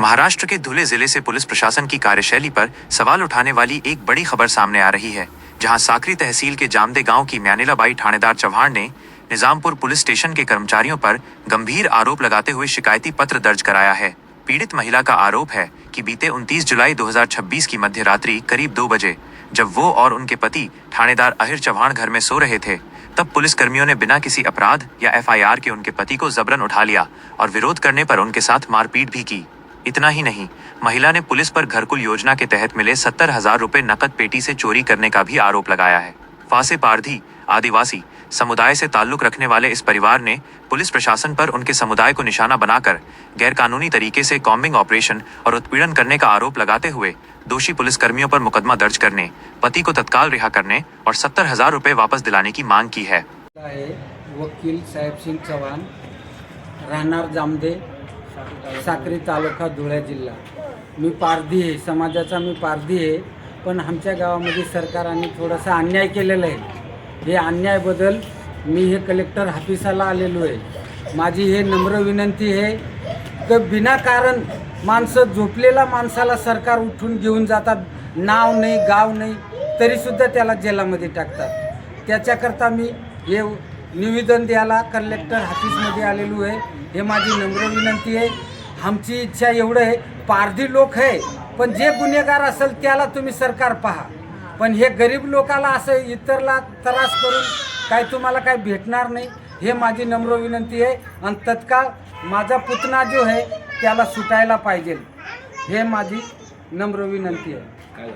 महाराष्ट्र के धुले जिले से पुलिस प्रशासन की कार्यशैली पर सवाल उठाने वाली एक बड़ी खबर सामने आ रही है, जहां साकरी तहसील के जामदे गांव की म्यानिलाबाई थानेदार चव्हाण ने निजामपुर पुलिस स्टेशन के कर्मचारियों पर गंभीर आरोप लगाते हुए शिकायती पत्र दर्ज कराया है। पीड़ित महिला का आरोप है कि बीते 29 जुलाई 2026 की मध्य रात्रि करीब 2 बजे जब वो और उनके पति थानेदार अहिर चव्हाण घर में सो रहे थे, तब पुलिस कर्मियों ने बिना किसी अपराध या एफआईआर के उनके पति को जबरन उठा लिया और विरोध करने पर उनके साथ मारपीट भी की। इतना ही नहीं, महिला ने पुलिस पर घरकुल योजना के तहत मिले 70,000 रुपए नकद पेटी से चोरी करने का भी आरोप लगाया है। फासे पारधी आदिवासी समुदाय से ताल्लुक रखने वाले इस परिवार ने पुलिस प्रशासन पर उनके समुदाय को निशाना बनाकर गैरकानूनी तरीके से कॉम्बिंग ऑपरेशन और उत्पीड़न करने का आरोप लगाते हुए दोषी पुलिस कर्मियों पर मुकदमा दर्ज करने, पति को तत्काल रिहा करने और 70,000 रुपए वापस दिलाने की मांग की है। वकील साहेब सिंग चव्हाण, राहणार जामदे, साक्री तालुका, धुळे जिल्हा। मी पारधी आहे, समाजाचा मी पारधी आहे, पण आमच्या गावामध्ये सरकारने थोडासा अन्याय केलेला आहे। हे अन्यायाबद्दल मी हे कलेक्टर ऑफिसाला आलेलो आहे। माझी हे नम्र विनंती आहे की विनाकारण माणसं, झोपलेल्या माणसाला सरकार उठून घेऊन जातात, नाव नाही गाव नाही तरीसुद्धा त्याला जेलामध्ये टाकतात। त्याच्याकरता मी हे निवेदन द्यायला कलेक्टर ऑफिसमध्ये आलेलो आहे। हे माझी नम्र विनंती आहे। आमची इच्छा एवढं आहे, पारधी लोक आहे पण जे गुन्हेगार असेल त्याला तुम्ही सरकार पहा, पण हे गरीब लोकाला असं इतरला त्रास करून काय तुम्हाला काय भेटणार नाही। हे माझी नम्र विनंती आहे आणि तत्काळ माझा पुतना जो आहे त्याला सुटायला पाहिजे, हे माझी नम्र विनंती आहे।